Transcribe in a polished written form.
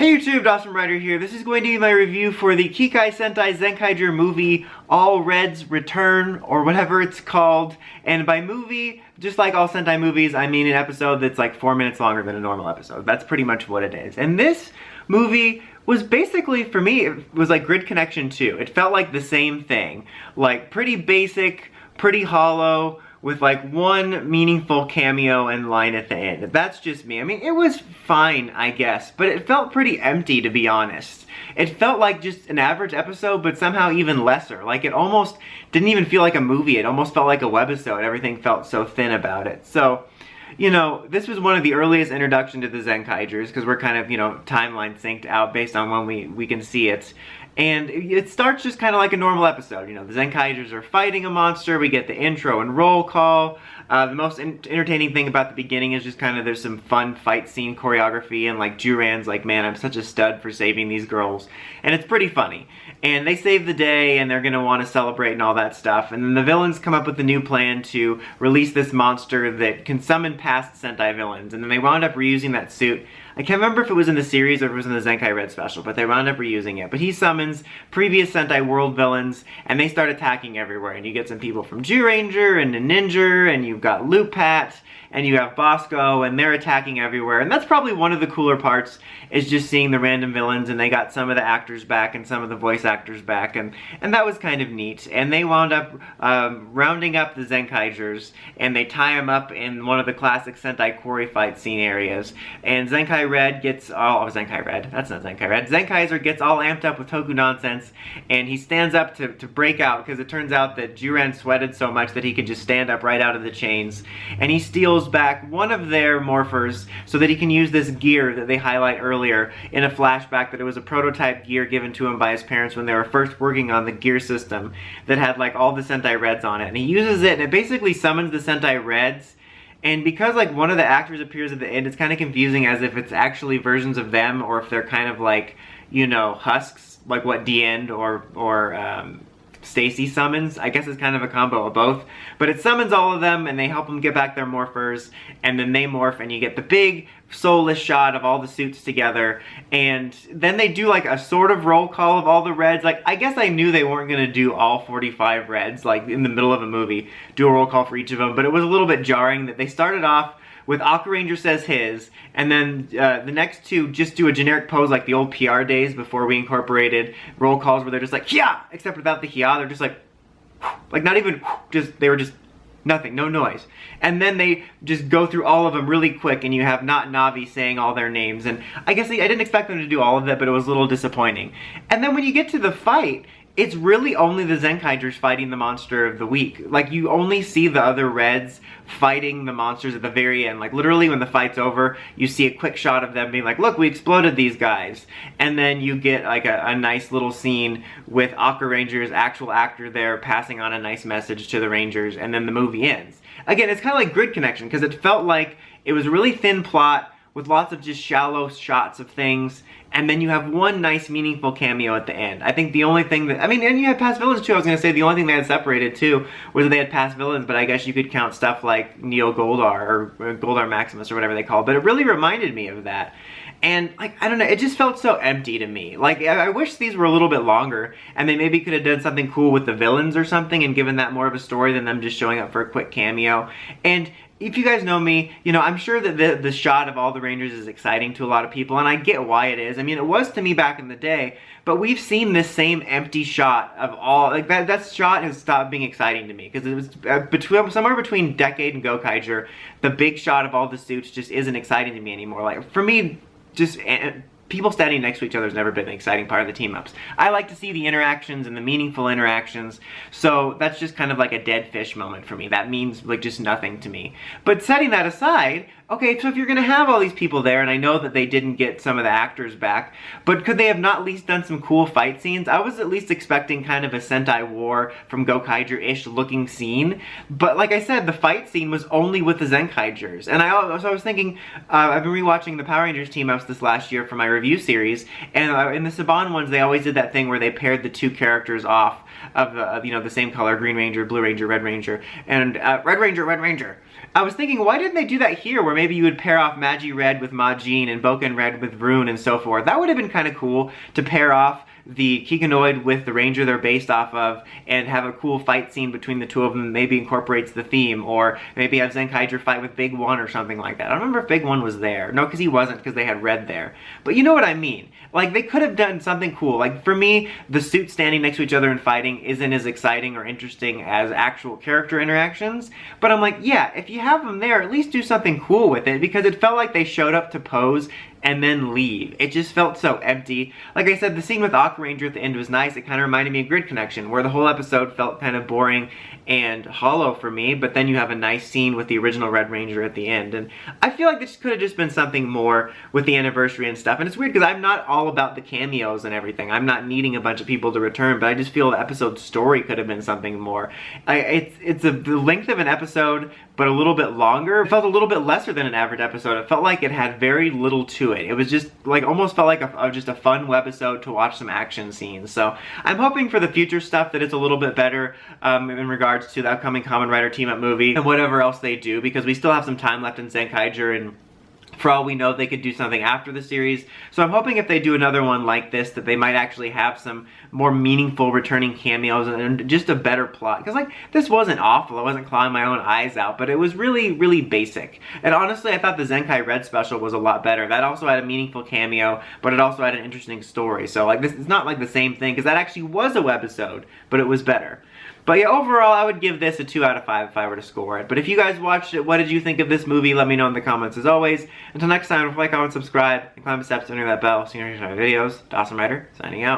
Hey YouTube, Awesome Rider here. This is going to be my review for the Kikai Sentai Zenkaiger movie, All Reds Return, or whatever it's called. And by movie, just like all Sentai movies, I mean an episode that's like 4 minutes longer than a normal episode. That's pretty much what it is. And this movie was basically, for me, it was like Grid Connection 2. It felt like the same thing. Like, pretty basic, pretty hollow, with like one meaningful cameo and line at the end. That's just me. I mean, it was fine, I guess, but it felt pretty empty, to be honest. It felt like just an average episode, but somehow even lesser. Like, it almost didn't even feel like a movie. It almost felt like a webisode. Everything felt so thin about it. So, you know, this was one of the earliest introduction to the Zenkaigers, because we're kind of, you know, timeline synced out based on when we can see it. And it starts just kind of like a normal episode. You know, the Zenkaigers are fighting a monster, we get the intro and roll call. The most entertaining thing about the beginning is just kind of there's some fun fight scene choreography, and like Juran's like, man, I'm such a stud for saving these girls. And it's pretty funny. And they save the day, and they're going to want to celebrate and all that stuff. And then the villains come up with a new plan to release this monster that can summon past Sentai villains. And then they wound up reusing that suit. I can't remember if it was in the series or if it was in the Zenkai Reds special, but they wound up reusing it. But he summons previous Sentai World villains, and they start attacking everywhere. And you get some people from Zyuranger and Ninja, and you've got Lupat, and you have Bosco, and they're attacking everywhere. And that's probably one of the cooler parts, is just seeing the random villains, and they got some of the actors back and some of the voice actors back, and that was kind of neat. And they wound up rounding up the Zenkaigers, and they tie them up in one of the classic Sentai quarry fight scene areas. And Zenkai Red gets all, Zenkai Red, that's not Zenkai Red. Zenkaiser gets all amped up with Toku nonsense, and he stands up to break out, because it turns out that Juran sweated so much that he could just stand up right out of the chains. And he steals back one of their morphers so that he can use this gear that they highlight earlier in a flashback, that it was a prototype gear given to him by his parents when they were first working on the gear system that had like all the Sentai Reds on it. And he uses it, and it basically summons the Sentai Reds. And because like one of the actors appears at the end, it's kind of confusing as if it's actually versions of them, or if they're kind of like, you know, husks, like what D-End or Stacy summons. I guess it's kind of a combo of both. But it summons all of them, and they help them get back their morphers, and then they morph, and you get the big soulless shot of all the suits together. And then they do like a sort of roll call of all the Reds. Like, I guess I knew they weren't going to do all 45 Reds, like in the middle of a movie, do a roll call for each of them, but it was a little bit jarring that they started off with Aqua Ranger says his, and then the next two just do a generic pose like the old PR days before we incorporated roll calls, where they're just like, yeah, except without the yeah, they're just like not even, just, they were just nothing, no noise. And then they just go through all of them really quick, and you have Not Navi saying all their names, and I guess I didn't expect them to do all of that, but it was a little disappointing. And then when you get to the fight, it's really only the Zenkaigers fighting the monster of the week. Like, you only see the other Reds fighting the monsters at the very end. Like, literally when the fight's over, you see a quick shot of them being like, look, we exploded these guys. And then you get like a nice little scene with Aqua Ranger's actual actor there passing on a nice message to the Rangers, and then the movie ends. Again, it's kind of like Grid Connection, because it felt like it was a really thin plot with lots of just shallow shots of things, and then you have one nice meaningful cameo at the end. I think the only thing that, I mean, and you had past villains too. I was going to say the only thing they had separated too was that they had past villains, but I guess you could count stuff like Neo Goldar or Goldar Maximus or whatever they call it, but it really reminded me of that. And like, I don't know, it just felt so empty to me. Like, I wish these were a little bit longer, and they maybe could have done something cool with the villains or something and given that more of a story than them just showing up for a quick cameo. And if you guys know me, you know, I'm sure that the shot of all the Rangers is exciting to a lot of people, and I get why it is. I mean, it was to me back in the day, but we've seen this same empty shot of all, like that shot has stopped being exciting to me, because it was somewhere between Decade and Gokaiger, the big shot of all the suits just isn't exciting to me anymore. Like, for me, just people standing next to each other has never been an exciting part of the team-ups. I like to see the interactions and the meaningful interactions, so that's just kind of like a dead fish moment for me. That means like just nothing to me. But setting that aside, okay, so if you're gonna have all these people there, and I know that they didn't get some of the actors back, but could they have not at least done some cool fight scenes? I was at least expecting kind of a Sentai War from Gokaiger-ish looking scene, but like I said, the fight scene was only with the Zenkaigers. And I was thinking, I've been rewatching the Power Rangers team-ups this last year for my review review series, and in the Saban ones, they always did that thing where they paired the two characters off of you know, the same color, Green Ranger, Blue Ranger, Red Ranger, and Red Ranger. I was thinking, why didn't they do that here, where maybe you would pair off Magi Red with Majin and Boken Red with Rune and so forth? That would have been kind of cool to pair off the Kikanoid with the Ranger they're based off of and have a cool fight scene between the two of them, maybe incorporates the theme, or maybe have Zenkaiger fight with Big One or something like that. I don't remember if Big One was there. No, because he wasn't, because they had Red there. But you know what I mean. Like, they could have done something cool. Like, for me, the suits standing next to each other and fighting isn't as exciting or interesting as actual character interactions. But I'm like, yeah, if you have them there, at least do something cool with it, because it felt like they showed up to pose and then leave. It just felt so empty. Like I said, the scene with Aqua Ranger at the end was nice. It kind of reminded me of Grid Connection, where the whole episode felt kind of boring and hollow for me, but then you have a nice scene with the original Red Ranger at the end. And I feel like this could have just been something more with the anniversary and stuff. And it's weird because I'm not all about the cameos and everything. I'm not needing a bunch of people to return, but I just feel the episode story could have been something more. It's the length of an episode, but a little bit longer. It felt a little bit lesser than an average episode. It felt like it had very little to it. It was just like, almost felt like just a fun webisode to watch some action scenes. So I'm hoping for the future stuff that it's a little bit better in regards to the upcoming Kamen Rider team-up movie and whatever else they do, because we still have some time left in Zenkaiger, and for all we know, they could do something after the series. So I'm hoping if they do another one like this, that they might actually have some more meaningful returning cameos and just a better plot. Because, like, this wasn't awful. I wasn't clawing my own eyes out, but it was really, really basic. And honestly, I thought the Zenkai Red special was a lot better. That also had a meaningful cameo, but it also had an interesting story. So, like, this is not like the same thing, because that actually was a webisode, but it was better. But yeah, overall, I would give this a 2 out of 5 if I were to score it. But if you guys watched it, what did you think of this movie? Let me know in the comments as always. Until next time, don't forget to like, comment, subscribe, and climb the steps under that bell so you don't miss my videos. Dawson Rider, signing out.